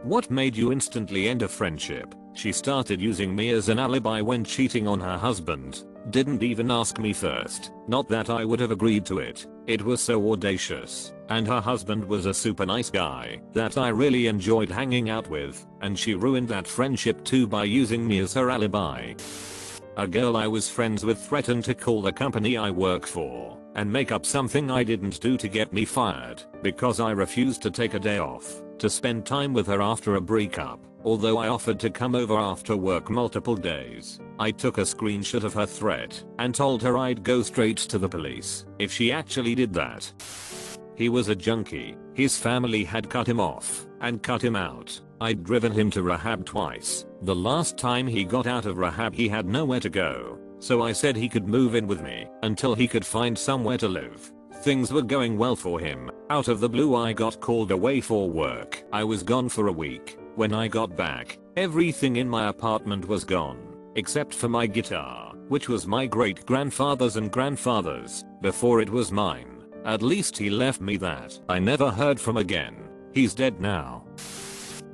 What made you instantly end a friendship? She started using me as an alibi when cheating on her husband. Didn't even ask me first. Not that I would have agreed to it. It was so audacious. And her husband was a super nice guy that I really enjoyed hanging out with. And she ruined that friendship too by using me as her alibi. A girl I was friends with threatened to call the company I work for and make up something I didn't do to get me fired because I refused to take a day off to spend time with her after a breakup. Although I offered to come over after work multiple days, I took a screenshot of her threat and told her I'd go straight to the police if she actually did that. He was a junkie. His family had cut him off and cut him out. I'd driven him to rehab twice. The last time he got out of rehab he had nowhere to go, so I said he could move in with me until he could find somewhere to live. Things were going well for him. Out of the blue I got called away for work. I was gone for a week. When I got back, everything in my apartment was gone, except for my guitar, which was my great grandfather's and grandfather's before it was mine. At least he left me that. I never heard from again. He's dead now.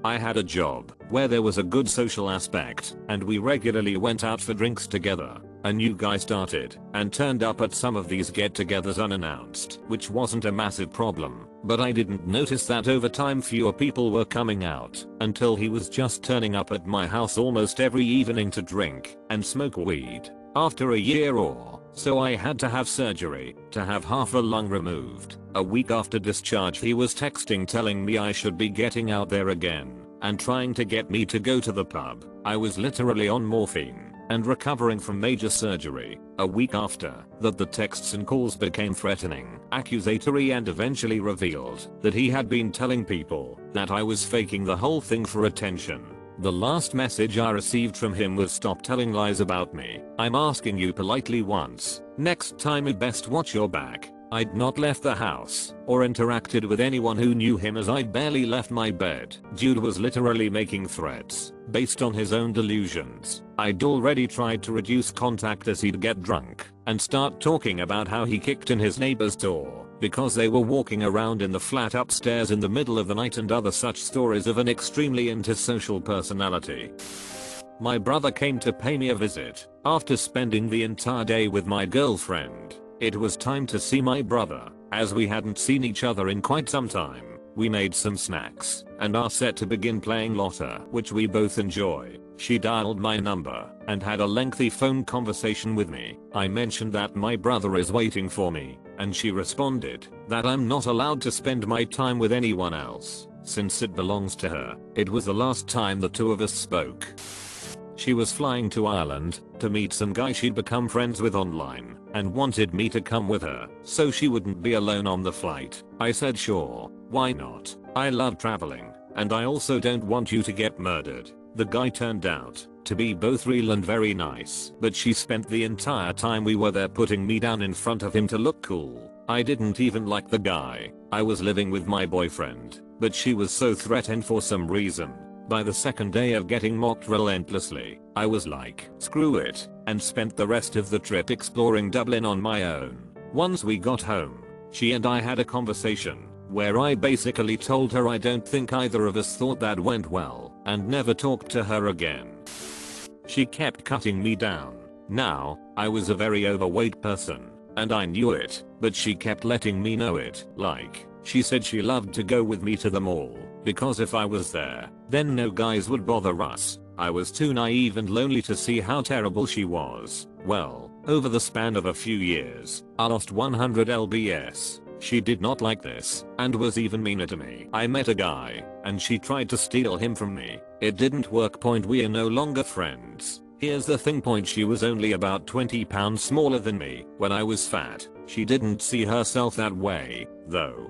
I had a job where there was a good social aspect and we regularly went out for drinks together. A new guy started and turned up at some of these get-togethers unannounced, which wasn't a massive problem, but I didn't notice that over time fewer people were coming out until he was just turning up at my house almost every evening to drink and smoke weed. After a year or so I had to have surgery to have half a lung removed. A week after discharge he was texting telling me I should be getting out there again and trying to get me to go to the pub. I was literally on morphine and recovering from major surgery. A week after that the texts and calls became threatening, accusatory, and eventually revealed that he had been telling people that I was faking the whole thing for attention. The last message I received from him was, "Stop telling lies about me. I'm asking you politely once. Next time you best watch your back." I'd not left the house or interacted with anyone who knew him as I'd barely left my bed. Dude was literally making threats based on his own delusions. I'd already tried to reduce contact as he'd get drunk and start talking about how he kicked in his neighbor's door because they were walking around in the flat upstairs in the middle of the night and other such stories of an extremely antisocial personality. My brother came to pay me a visit after spending the entire day with my girlfriend. It was time to see my brother, as we hadn't seen each other in quite some time. We made some snacks and are set to begin playing Lotta, which we both enjoy. She dialed my number and had a lengthy phone conversation with me. I mentioned that my brother is waiting for me, and she responded that I'm not allowed to spend my time with anyone else since it belongs to her. It was the last time the two of us spoke. She was flying to Ireland to meet some guy she'd become friends with online and wanted me to come with her so she wouldn't be alone on the flight. I said sure, why not? I love traveling and I also don't want you to get murdered. The guy turned out to be both real and very nice, but she spent the entire time we were there putting me down in front of him to look cool. I didn't even like the guy. I was living with my boyfriend, but she was so threatened for some reason. By the second day of getting mocked relentlessly, I was like, screw it, and spent the rest of the trip exploring Dublin on my own. Once we got home, she and I had a conversation where I basically told her I don't think either of us thought that went well and never talked to her again. She kept cutting me down. Now, I was a very overweight person, and I knew it, but she kept letting me know it. Like, she said she loved to go with me to the mall because if I was there, then no guys would bother us. I was too naive and lonely to see how terrible she was. Well, over the span of a few years, I lost 100 lbs. She did not like this and was even meaner to me. I met a guy and she tried to steal him from me. It didn't work. We are no longer friends. Here's the thing. She was only about 20 pounds smaller than me when I was fat. She didn't see herself that way, though.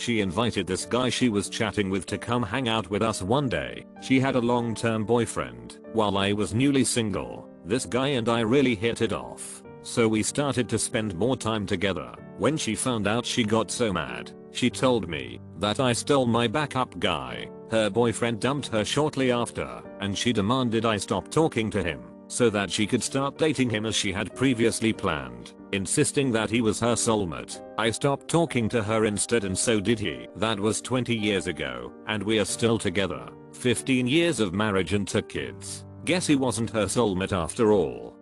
She invited this guy she was chatting with to come hang out with us one day. She had a long-term boyfriend while I was newly single. This guy and I really hit it off, so we started to spend more time together. When she found out, she got so mad. She told me that I stole my backup guy. Her boyfriend dumped her shortly after, and she demanded I stop talking to him. so that she could start dating him as she had previously planned, insisting that he was her soulmate. I stopped talking to her instead and so did he. That was 20 years ago, and we are still together. 15 years of marriage and 2 kids. Guess he wasn't her soulmate after all.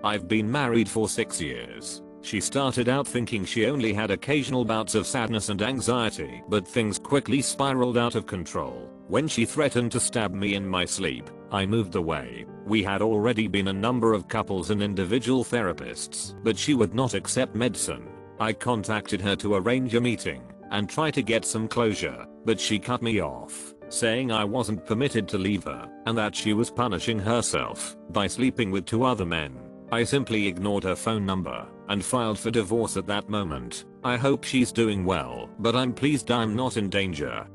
I've been married for 6 years. She started out thinking she only had occasional bouts of sadness and anxiety, but things quickly spiraled out of control. When she threatened to stab me in my sleep, I moved away. We had already been a number of couples and individual therapists, but she would not accept medicine. I contacted her to arrange a meeting and try to get some closure, but she cut me off, saying I wasn't permitted to leave her and that she was punishing herself by sleeping with 2 other men. I simply ignored her phone number and filed for divorce at that moment. I hope she's doing well, but I'm pleased I'm not in danger.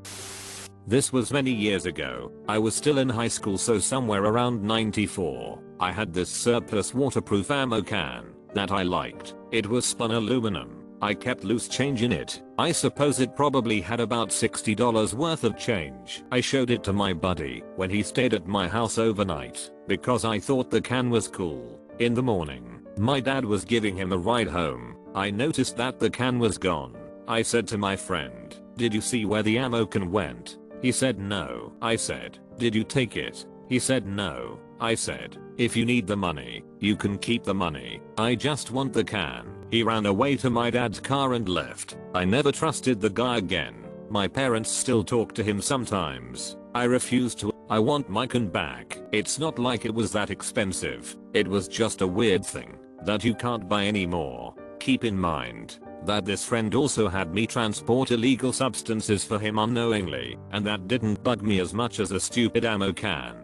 This was many years ago. I was still in high school, so somewhere around 94. I had this surplus waterproof ammo can that I liked. It was spun aluminum. I kept loose change in it. I suppose it probably had about $60 worth of change. I showed it to my buddy when he stayed at my house overnight because I thought the can was cool. In the morning, my dad was giving him a ride home. I noticed that the can was gone. I said to my friend, "Did you see where the ammo can went?" He said no. I said, "Did you take it?" He said no. I said, "If you need the money, you can keep the money. I just want the can." He ran away to my dad's car and left. I never trusted the guy again. My parents still talk to him sometimes. I refuse to. I want my can back. It's not like it was that expensive. It was just a weird thing that you can't buy anymore. Keep in mind that this friend also had me transport illegal substances for him unknowingly, and that didn't bug me as much as a stupid ammo can.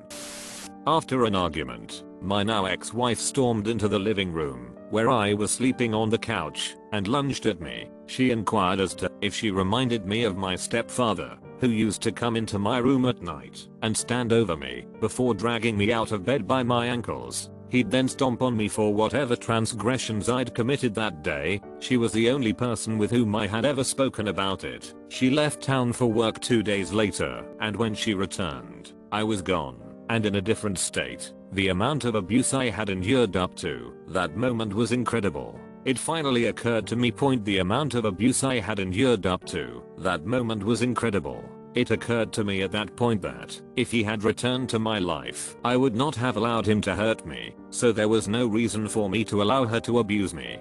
After an argument, my now ex-wife stormed into the living room, where I was sleeping on the couch, and lunged at me. She inquired as to if she reminded me of my stepfather, who used to come into my room at night and stand over me before dragging me out of bed by my ankles. He'd then stomp on me for whatever transgressions I'd committed that day. She was the only person with whom I had ever spoken about it. She left town for work 2 days later, and when she returned, I was gone and in a different state. The amount of abuse I had endured up to that moment was incredible. It finally occurred to me. The amount of abuse I had endured up to that moment was incredible. It occurred to me at that point that if he had returned to my life, I would not have allowed him to hurt me, so there was no reason for me to allow her to abuse me.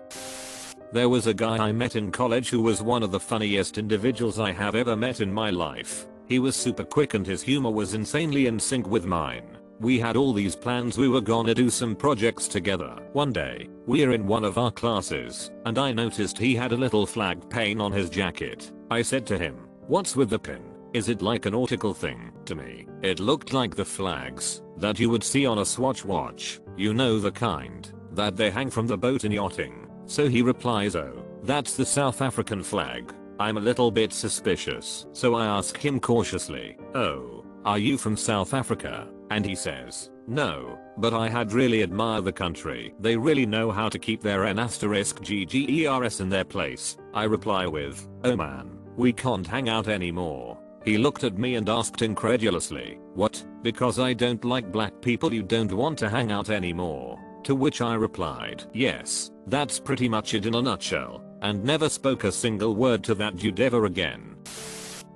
There was a guy I met in college who was one of the funniest individuals I have ever met in my life. He was super quick and his humor was insanely in sync with mine. We had all these plans. We were gonna do some projects together. One day, we're in one of our classes, and I noticed he had a little flag pin on his jacket. I said to him, "What's with the pin? Is it like a nautical thing?" To me, it looked like the flags that you would see on a Swatch watch. You know, the kind that they hang from the boat in yachting. So he replies, "Oh, that's the South African flag." I'm a little bit suspicious, so I ask him cautiously, "Oh, are you from South Africa?" And he says, "No, but I had really admire the country. They really know how to keep their *GGERS in their place." I reply with, "Oh man, we can't hang out anymore." He looked at me and asked incredulously, "What? Because I don't like black people you don't want to hang out anymore?" To which I replied, "Yes, that's pretty much it in a nutshell," and never spoke a single word to that dude ever again.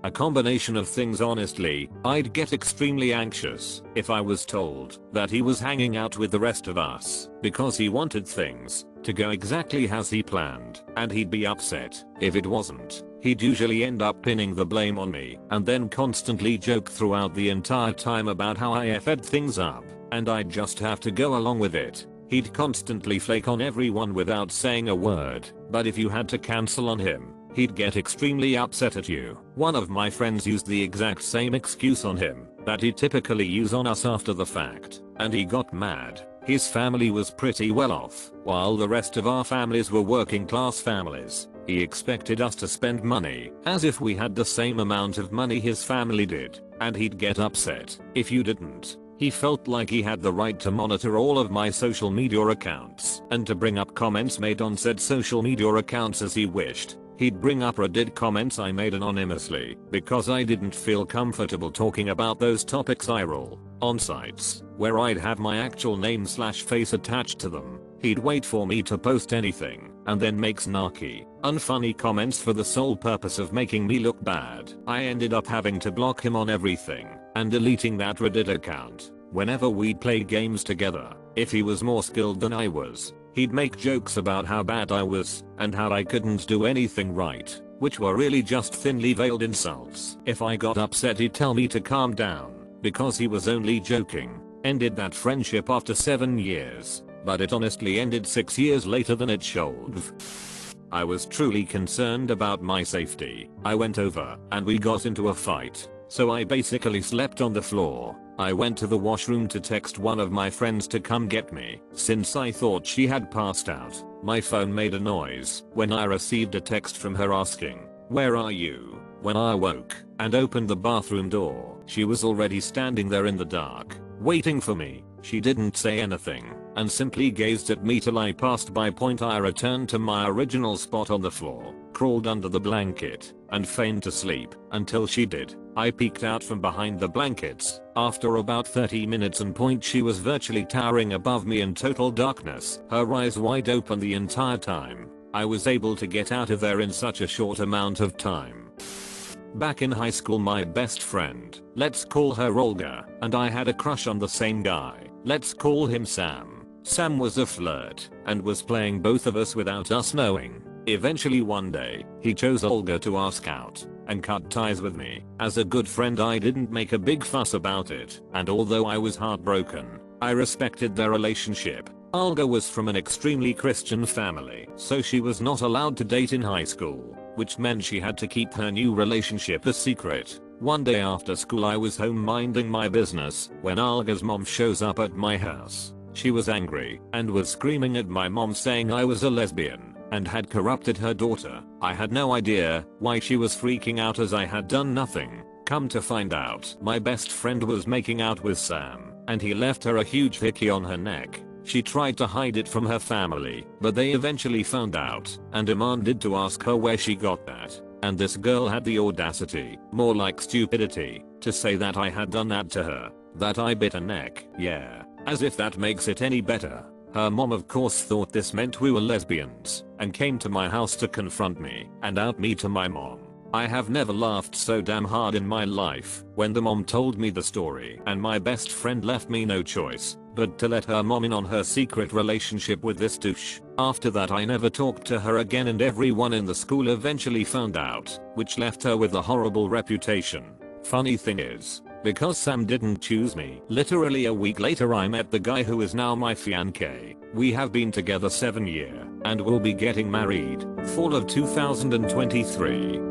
A combination of things. Honestly, I'd get extremely anxious if I was told that he was hanging out with the rest of us because he wanted things to go exactly as he planned, and he'd be upset if it wasn't. He'd usually end up pinning the blame on me and then constantly joke throughout the entire time about how I effed things up, and I'd just have to go along with it. He'd constantly flake on everyone without saying a word, but if you had to cancel on him, he'd get extremely upset at you. One of my friends used the exact same excuse on him that he'd typically use on us after the fact, and he got mad. His family was pretty well off, while the rest of our families were working class families. He expected us to spend money as if we had the same amount of money his family did, and he'd get upset if you didn't. He felt like he had the right to monitor all of my social media accounts and to bring up comments made on said social media accounts as he wished. He'd bring up Reddit comments I made anonymously because I didn't feel comfortable talking about those topics IRL on sites where I'd have my actual name slash face attached to them. He'd wait for me to post anything and then make snarky, unfunny comments for the sole purpose of making me look bad. I ended up having to block him on everything and deleting that Reddit account. Whenever we'd play games together, if he was more skilled than I was, he'd make jokes about how bad I was and how I couldn't do anything right, which were really just thinly veiled insults. If I got upset, he'd tell me to calm down because he was only joking. Ended that friendship after 7 years, but it honestly ended 6 years later than it should. I was truly concerned about my safety. I went over and we got into a fight, so I basically slept on the floor. I went to the washroom to text one of my friends to come get me, since I thought she had passed out. My phone made a noise when I received a text from her asking, "Where are you?" When I awoke and opened the bathroom door, she was already standing there in the dark, waiting for me. She didn't say anything and simply gazed at me till I passed by. I returned to my original spot on the floor, crawled under the blanket, and feigned to sleep until she did. I peeked out from behind the blankets after about 30 minutes and she was virtually towering above me in total darkness, her eyes wide open the entire time. I was able to get out of there in such a short amount of time. Back in high school, my best friend, let's call her Olga, and I had a crush on the same guy. Let's call him Sam. Sam was a flirt and was playing both of us without us knowing. Eventually one day, he chose Olga to ask out and cut ties with me. As a good friend, I didn't make a big fuss about it, and although I was heartbroken, I respected their relationship. Olga was from an extremely Christian family, so she was not allowed to date in high school, which meant she had to keep her new relationship a secret. One day after school, I was home minding my business when Olga's mom shows up at my house. She was angry and was screaming at my mom saying I was a lesbian and had corrupted her daughter. I had no idea why she was freaking out as I had done nothing. Come to find out, my best friend was making out with Sam and he left her a huge hickey on her neck. She tried to hide it from her family, but they eventually found out and demanded to ask her where she got that. And this girl had the audacity, more like stupidity, to say that I had done that to her, that I bit her neck. Yeah, as if that makes it any better. Her mom of course thought this meant we were lesbians and came to my house to confront me and out me to my mom. I have never laughed so damn hard in my life when the mom told me the story, and my best friend left me no choice but to let her mom in on her secret relationship with this douche. After that I never talked to her again, and everyone in the school eventually found out, which left her with a horrible reputation. Funny thing is, because Sam didn't choose me, literally a week later I met the guy who is now my fiancé. We have been together 7 years and will be getting married fall of 2023.